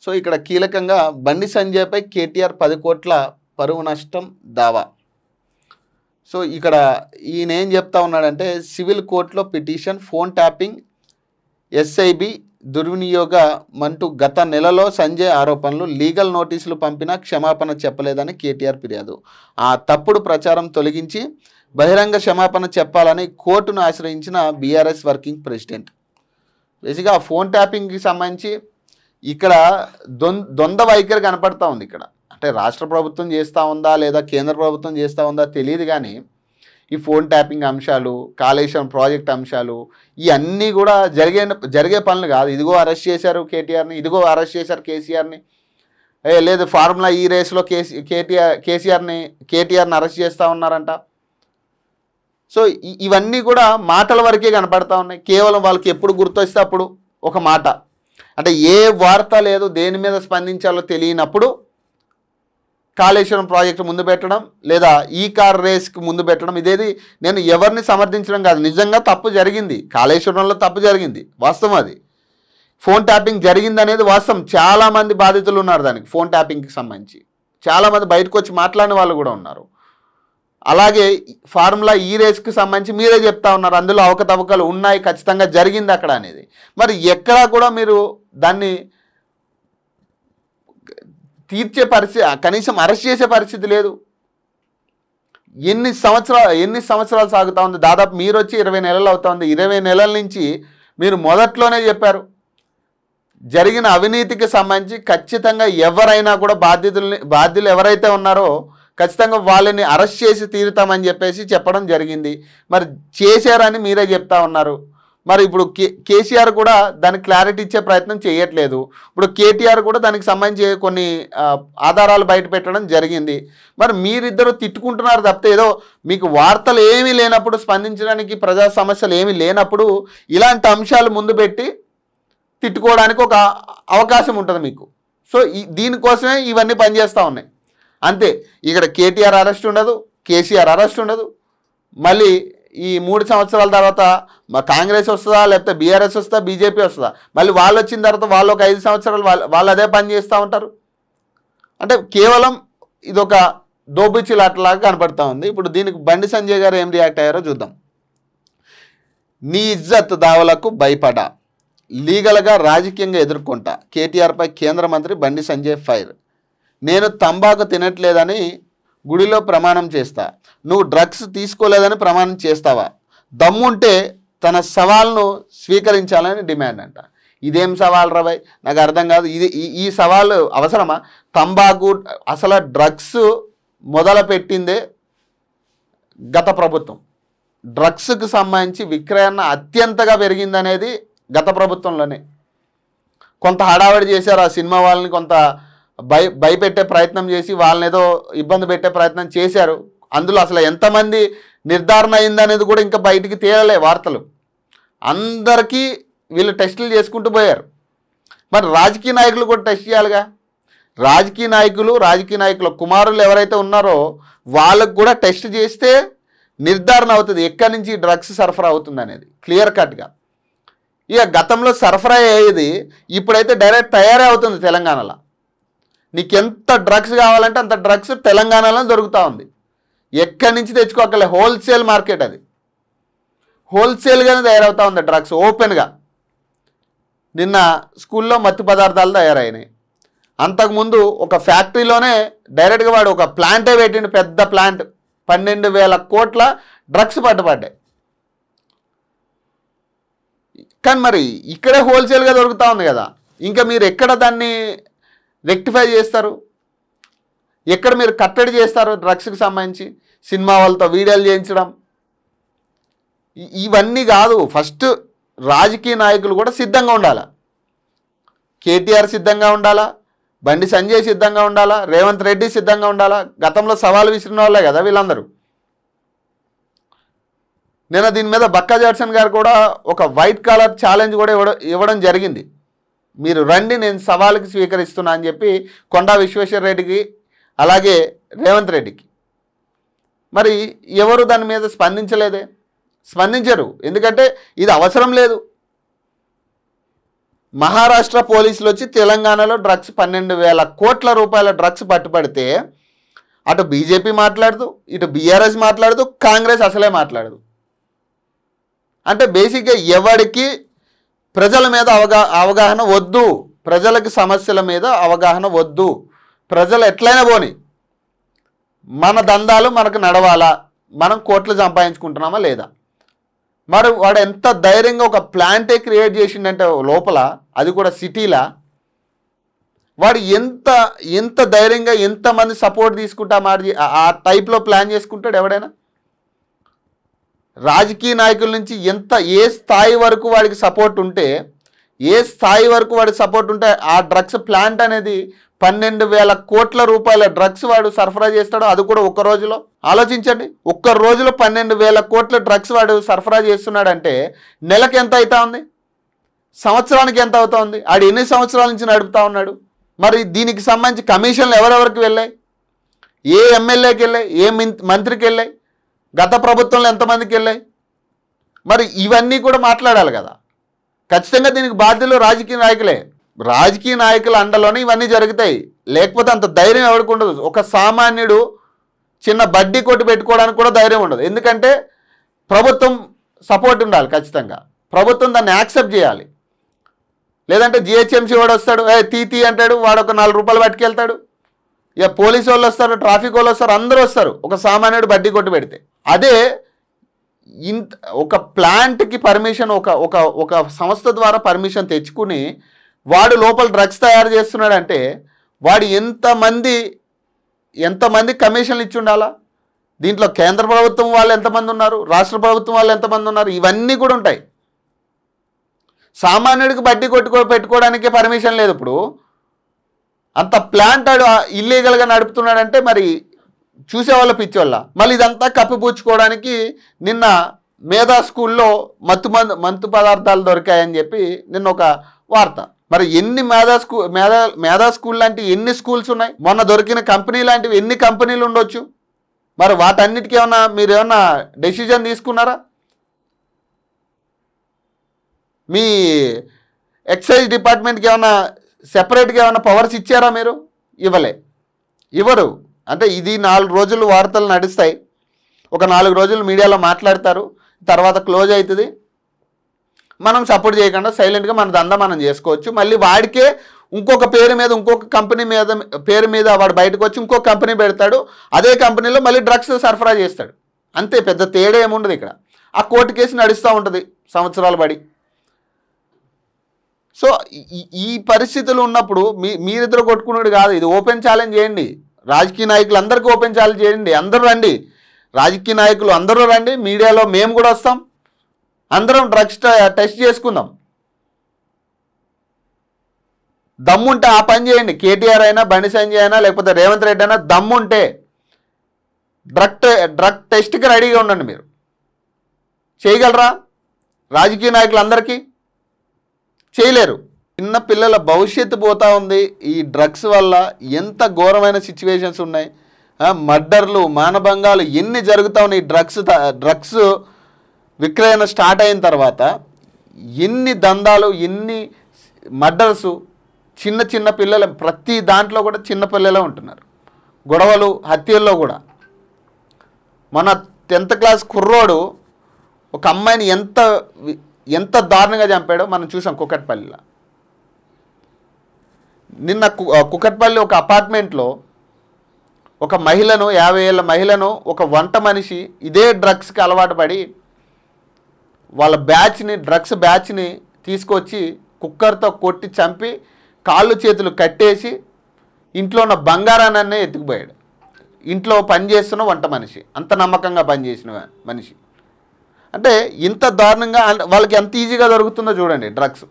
So ఇక్కడ కీలకంగా బండి సంజయ్పై కేటీఆర్ 10 కోట్ల పరువు నష్టం దావా. సో ఇక్కడ ఈయన ఏం చెప్తా ఉన్నాడంటే సివిల్ కోర్టులో పిటిషన్ ఫోన్ ట్యాపింగ్ ఎస్ఐబి దుర్వినియోగమంటూ గత నెలలో సంజయ్ ఆరోపణలు, లీగల్ నోటీసులు పంపినా క్షమాపణ చెప్పలేదని కేటీఆర్ ఫిర్యాదు. ఆ తప్పుడు ప్రచారం తొలగించి బహిరంగ క్షమాపణ చెప్పాలని కోర్టును ఆశ్రయించిన బీఆర్ఎస్ వర్కింగ్ ప్రెసిడెంట్. బేసిక్గా ఆ ఫోన్ ట్యాపింగ్కి సంబంధించి ఇక్కడ ద్వంద్వ వైఖరి కనపడతా ఉంది. ఇక్కడ అంటే రాష్ట్ర ప్రభుత్వం చేస్తూ ఉందా లేదా కేంద్ర ప్రభుత్వం చేస్తూ ఉందా తెలియదు, కానీ ఈ ఫోన్ ట్యాపింగ్ అంశాలు, కాళేశ్వరం ప్రాజెక్ట్ అంశాలు ఇవన్నీ కూడా జరిగే పనులు కాదు. ఇదిగో అరెస్ట్ చేశారు కేటీఆర్ని, ఇదిగో అరెస్ట్ చేశారు కేసీఆర్ని, లేదు ఫార్ములా ఈ రేస్లో కేటీఆర్ని అరెస్ట్ చేస్తూ ఉన్నారంట. సో ఇవన్నీ కూడా మాటల వరకే కనపడతా ఉన్నాయి. కేవలం వాళ్ళకి ఎప్పుడు గుర్తొస్తే అప్పుడు ఒక మాట, అంటే ఏ వార్త లేదు, దేని మీద స్పందించాలో తెలియనప్పుడు కాళేశ్వరం ప్రాజెక్టు ముందు పెట్టడం లేదా ఈ కార్ రేస్కి ముందు పెట్టడం. ఇదేది నేను ఎవరిని సమర్థించడం కాదు, నిజంగా తప్పు జరిగింది, కాళేశ్వరంలో తప్పు జరిగింది, వాస్తవం. అది ఫోన్ ట్యాపింగ్ జరిగింది అనేది వాస్తవం. చాలామంది బాధితులు ఉన్నారు దానికి, ఫోన్ ట్యాపింగ్కి సంబంధించి చాలామంది బయటకు వచ్చి మాట్లాడిన వాళ్ళు కూడా ఉన్నారు. అలాగే ఫార్ములా ఈ రేస్కి సంబంధించి మీరే చెప్తా ఉన్నారు అందులో అవకతవకలు ఉన్నాయి, ఖచ్చితంగా జరిగింది అక్కడ అనేది. మరి ఎక్కడా కూడా మీరు దాన్ని తీర్చే పరిస్థితి, కనీసం అరెస్ట్ చేసే పరిస్థితి లేదు. ఎన్ని సంవత్సరాలు సాగుతూ ఉంది, దాదాపు మీరు వచ్చి 20 నెలలు అవుతా ఉంది. 20 నెలల నుంచి మీరు మొదట్లోనే చెప్పారు జరిగిన అవినీతికి సంబంధించి ఖచ్చితంగా ఎవరైనా కూడా బాధ్యులు ఎవరైతే ఉన్నారో ఖచ్చితంగా వాళ్ళని అరెస్ట్ చేసి తీరుతామని చెప్పేసి చెప్పడం జరిగింది. మరి చేశారని మీరే చెప్తా ఉన్నారు. మరి ఇప్పుడు కేసీఆర్ కూడా దానికి క్లారిటీ ఇచ్చే ప్రయత్నం చేయట్లేదు. ఇప్పుడు కేటీఆర్ కూడా దానికి సంబంధించి కొన్ని ఆధారాలు బయట పెట్టడం జరిగింది. మరి మీరిద్దరూ తిట్టుకుంటున్నారు తప్పితే ఏదో మీకు వార్తలు ఏమీ లేనప్పుడు, స్పందించడానికి ప్రజా సమస్యలు ఏమీ లేనప్పుడు ఇలాంటి అంశాలు ముందు పెట్టి తిట్టుకోవడానికి ఒక అవకాశం ఉంటుంది మీకు. సో దీనికోసమే ఇవన్నీ పనిచేస్తూ ఉన్నాయి అంతే. ఇక్కడ కేటీఆర్ అరెస్ట్ ఉండదు, కేసీఆర్ అరెస్ట్ ఉండదు. మళ్ళీ ఈ 3 సంవత్సరాల తర్వాత కాంగ్రెస్ వస్తుందా, లేకపోతే బీఆర్ఎస్ వస్తుందా, బీజేపీ వస్తుందా, మళ్ళీ వాళ్ళు వచ్చిన తర్వాత వాళ్ళు ఒక 5 సంవత్సరాలు వాళ్ళు అదే పని చేస్తూ ఉంటారు. అంటే కేవలం ఇదొక దోబిచ్చిలాటలాగా కనపడుతూ ఉంది. ఇప్పుడు దీనికి బండి సంజయ్ గారు ఏం రియాక్ట్ అయ్యారో చూద్దాం. నీ ఇజ్జత్ దావలకు భయపడా, లీగల్గా రాజకీయంగా ఎదుర్కొంటా, కేటీఆర్పై కేంద్ర మంత్రి బండి సంజయ్ ఫైర్. నేను తంబాకు తినట్లేదని గుడిలో ప్రమాణం చేస్తా, నువ్వు డ్రగ్స్ తీసుకోలేదని ప్రమాణం చేస్తావా? దమ్ముంటే తన సవాల్ను స్వీకరించాలని డిమాండ్ అంట. ఇదేం సవాల్ రా భయ్, నాకు అర్థం కాదు. ఈ సవాలు అవసరమా? తంబాకు అసలు డ్రగ్స్ మొదలుపెట్టిందే గత ప్రభుత్వం. డ్రగ్స్కి సంబంధించి విక్రయణ అత్యంతగా పెరిగిందనేది గత ప్రభుత్వంలోనే. కొంత హడావడి చేశారు ఆ సినిమా వాళ్ళని, కొంత భయపెట్టే ప్రయత్నం చేసి వాళ్ళని ఏదో ఇబ్బంది పెట్టే ప్రయత్నం చేశారు. అందులో అసలు ఎంతమంది నిర్ధారణ అయిందనేది కూడా ఇంకా బయటికి తేలలే వార్తలు. అందరికీ వీళ్ళు టెస్టులు చేసుకుంటూ పోయారు. మరి రాజకీయ నాయకులు కూడా టెస్ట్ చేయాలిగా. రాజకీయ నాయకుల కుమారులు ఎవరైతే ఉన్నారో వాళ్ళకు కూడా టెస్ట్ చేస్తే నిర్ధారణ అవుతుంది ఎక్కడి నుంచి డ్రగ్స్ సరఫరా అవుతుంది అనేది క్లియర్ కట్గా. ఇక గతంలో సరఫరా అయ్యేది ఇప్పుడైతే డైరెక్ట్ తయారే అవుతుంది తెలంగాణలో. నీకు ఎంత డ్రగ్స్ కావాలంటే అంత డ్రగ్స్ తెలంగాణలో దొరుకుతూ ఉంది. ఎక్కడి నుంచి తెచ్చుకోకలే, హోల్సేల్ మార్కెట్ అది. హోల్సేల్గానే తయారవుతూ ఉంది డ్రగ్స్ ఓపెన్గా. నిన్న స్కూల్లో మత్తు పదార్థాలు తయారైనాయి. అంతకుముందు ఒక ఫ్యాక్టరీలోనే డైరెక్ట్గా వాడు ఒక ప్లాంటే పెట్టిండు, పెద్ద ప్లాంట్. 12,000 కోట్ల డ్రగ్స్ పట్టుబడ్డాయి. కానీ మరి ఇక్కడే హోల్సేల్గా దొరుకుతూ ఉంది కదా, ఇంకా మీరు ఎక్కడ దాన్ని రెక్టిఫై చేస్తారు, ఎక్కడ మీరు కట్టడి చేస్తారు? డ్రగ్స్కి సంబంధించి సినిమా వాళ్ళతో వీడియోలు చేయించడం ఇవన్నీ కాదు. ఫస్ట్ రాజకీయ నాయకులు కూడా సిద్ధంగా ఉండాలా. కేటీఆర్ సిద్ధంగా ఉండాలా, బండి సంజయ్ సిద్ధంగా ఉండాలా, రేవంత్ రెడ్డి సిద్ధంగా ఉండాలా. గతంలో సవాలు విసిరిన వాళ్ళే కదా వీళ్ళందరూ. నిన్న దీని మీద బక్కా జాడ్సన్ గారు కూడా ఒక వైట్ కాలర్ ఛాలెంజ్ కూడా ఇవ్వడం జరిగింది. మీరు రండి, నేను సవాలుకి స్వీకరిస్తున్నా అని చెప్పి కొండా విశ్వేశ్వర రెడ్డికి అలాగే రేవంత్ రెడ్డికి. మరి ఎవరు దాని మీద స్పందించరు. ఎందుకంటే ఇది అవసరం లేదు. మహారాష్ట్ర పోలీసులు వచ్చి తెలంగాణలో డ్రగ్స్ 12,000 కోట్ల రూపాయల డ్రగ్స్ పట్టుబడితే అటు బీజేపీ మాట్లాడదు, ఇటు బీఆర్ఎస్ మాట్లాడదు, కాంగ్రెస్ అసలే మాట్లాడదు. అంటే బేసిక్గా ఎవరికి ప్రజల మీద అవగాహన వద్దు, ప్రజలకి సమస్యల మీద అవగాహన వద్దు. ప్రజలు ఎట్లయినా పోని, మన దందాలు మనకు నడవాలా, మనం కోట్లు సంపాదించుకుంటున్నామా లేదా. మరి వాడు ఎంత ధైర్యంగా ఒక ప్లాంటే క్రియేట్ చేసిండంటే లోపల, అది కూడా సిటీలా, వాడు ఎంత ధైర్యంగా ఎంతమంది సపోర్ట్ తీసుకుంటా ఆ టైప్లో ప్లాన్ చేసుకుంటాడు ఎవడైనా. రాజకీయ నాయకుల నుంచి ఏ స్థాయి వరకు వాడికి సపోర్ట్ ఉంటే, ఏ స్థాయి వరకు వాడికి సపోర్ట్ ఉంటే ఆ డ్రగ్స్ ప్లాంట్ అనేది 12,000 కోట్ల రూపాయల డ్రగ్స్ వాడు సరఫరా చేస్తాడు. అది కూడా ఒక్క రోజులో. ఆలోచించండి, ఒక్క రోజులో 12,000 కోట్ల డ్రగ్స్ వాడు సరఫరా చేస్తున్నాడంటే నెలకు ఎంత అవుతా ఉంది, సంవత్సరానికి ఎంత అవుతా ఉంది, ఆడు ఎన్ని సంవత్సరాల నుంచి నడుపుతా ఉన్నాడు. మరి దీనికి సంబంధించి కమిషన్లు ఎవరెవరికి వెళ్ళాయి, ఏ ఎమ్మెల్యేకి వెళ్ళాయి, ఏ మంత్రికి వెళ్ళాయి, గత ప్రభుత్వంలో ఎంతమందికి వెళ్ళాయి. మరి ఇవన్నీ కూడా మాట్లాడాలి కదా. ఖచ్చితంగా దీనికి బాధ్యులు రాజకీయ నాయకులే. రాజకీయ నాయకుల అండలోనే ఇవన్నీ జరుగుతాయి. లేకపోతే అంత ధైర్యం ఎవరికి ఉండదు. ఒక సామాన్యుడు చిన్న బడ్డీ కొట్టు పెట్టుకోవడానికి కూడా ధైర్యం ఉండదు. ఎందుకంటే ప్రభుత్వం సపోర్ట్ ఉండాలి. ఖచ్చితంగా ప్రభుత్వం దాన్ని యాక్సెప్ట్ చేయాలి. లేదంటే జిహెచ్ఎంసీ వాడు వస్తాడు, తీ అంటాడు, వాడు ఒక 4 రూపాయలు పట్టుకెళ్తాడు. ఇక పోలీసు వాళ్ళు వస్తారు, ట్రాఫిక్ వాళ్ళు వస్తారు, అందరూ వస్తారు ఒక సామాన్యుడు బడ్డీ కొట్టు పెడితే. అదే ఒక ప్లాంట్కి పర్మిషన్, ఒక సంస్థ ద్వారా పర్మిషన్ తెచ్చుకుని వాడు లోపల డ్రగ్స్ తయారు చేస్తున్నాడంటే వాడు ఎంతమంది కమిషన్లు ఇచ్చి ఉండాలా. దీంట్లో కేంద్ర ప్రభుత్వం వాళ్ళు ఎంతమంది ఉన్నారు, రాష్ట్ర ప్రభుత్వం వాళ్ళు ఎంతమంది ఉన్నారు, ఇవన్నీ కూడా ఉంటాయి. సామాన్యుడికి బడ్డీ పెట్టుకోవడానికి పర్మిషన్ లేదు. ఇప్పుడు అంత ప్లాంట్ ఇల్లీగల్గా నడుపుతున్నాడంటే మరి చూసేవాళ్ళ పిచ్చోళ్ళ. మళ్ళీ ఇదంతా కప్పిపుచ్చుకోవడానికి నిన్న మేధా స్కూల్లో మత్తు పదార్థాలు దొరికాయని చెప్పి నిన్న ఒక వార్త. మరి ఎన్ని మేధా స్కూల్ లాంటి ఎన్ని స్కూల్స్ ఉన్నాయి, మొన్న దొరికిన కంపెనీ లాంటివి ఎన్ని కంపెనీలు ఉండొచ్చు. మరి వాటన్నిటికీ మీరు ఏమన్నా డెసిజన్ తీసుకున్నారా? మీ ఎక్సైజ్ డిపార్ట్మెంట్కి ఏమైనా సెపరేట్గా ఏమైనా పవర్స్ ఇచ్చారా మీరు? ఇవ్వరు. అంటే ఇది 4 రోజులు వార్తలు నడుస్తాయి, ఒక 4 రోజులు మీడియాలో మాట్లాడతారు, తర్వాత క్లోజ్ అవుతుంది. మనం సపోర్ట్ చేయకుండా సైలెంట్గా మన దందా మనం చేసుకోవచ్చు. మళ్ళీ వాడికే ఇంకొక కంపెనీ పేరు మీద వాడు బయటకు వచ్చి ఇంకొక కంపెనీ పెడతాడు. అదే కంపెనీలో మళ్ళీ డ్రగ్స్ సరఫరా చేస్తాడు. అంతే, పెద్ద తేడా ఏముండదు ఇక్కడ. ఆ కోర్టు కేసు నడుస్తూ ఉంటుంది సంవత్సరాలు పడి. సో ఈ పరిస్థితులు ఉన్నప్పుడు మీరిద్దరు కొట్టుకున్నాడు కాదు, ఇది ఓపెన్ ఛాలెంజ్ చేయండి. రాజకీయ నాయకులు అందరికీ ఓపెన్ ఛాలెంజ్ చేయండి. అందరూ రండి, రాజకీయ నాయకులు అందరూ రండి, మీడియాలో మేము కూడా వస్తాం, అందరం డ్రగ్స్ టెస్ట్ చేసుకుందాం. దమ్ముంటే ఆ పని చేయండి. కేటీఆర్ అయినా, బండి సంజయ్ అయినా, లేకపోతే రేవంత్ రెడ్డి అయినా దమ్ముంటే డ్రగ్ టెస్ట్కి రెడీగా ఉండండి. మీరు చేయగలరా? రాజకీయ నాయకులు అందరికీ చేయలేరు. చిన్న పిల్లల భవిష్యత్తు పోతా ఉంది ఈ డ్రగ్స్ వల్ల. ఎంత ఘోరమైన సిచ్యువేషన్స్ ఉన్నాయి, మర్డర్లు, మానభంగాలు ఎన్ని జరుగుతూ ఉన్నాయి. డ్రగ్స్ విక్రయణ స్టార్ట్ అయిన తర్వాత ఎన్ని దందాలు, ఎన్ని మర్డర్సు. చిన్న పిల్లలు, ప్రతి దాంట్లో కూడా చిన్న పిల్లలే ఉంటున్నారు. గొడవలు, హత్యల్లో కూడా. మన 10th క్లాస్ కుర్రోడు ఒక అమ్మాయిని ఎంత దారుణంగా చంపాడో మనం చూసాం కుకట్పల్లిలో. నిన్న కుకట్పల్లి ఒక అపార్ట్మెంట్లో ఒక మహిళను, 50 ఏళ్ళ మహిళను ఒక వంట మనిషి ఇదే డ్రగ్స్కి అలవాటు పడి వాళ్ళ డ్రగ్స్ బ్యాచ్ని తీసుకొచ్చి కుక్కర్తో కొట్టి చంపి కాళ్ళు చేతులు కట్టేసి ఇంట్లో ఉన్న బంగారాన్నే ఎత్తుకుపోయాడు. ఇంట్లో పనిచేస్తున్న వంట మనిషి, అంత నమ్మకంగా పనిచేసిన మనిషి. అంటే ఇంత దారుణంగా వాళ్ళకి ఎంత ఈజీగా దొరుకుతుందో చూడండి డ్రగ్స్.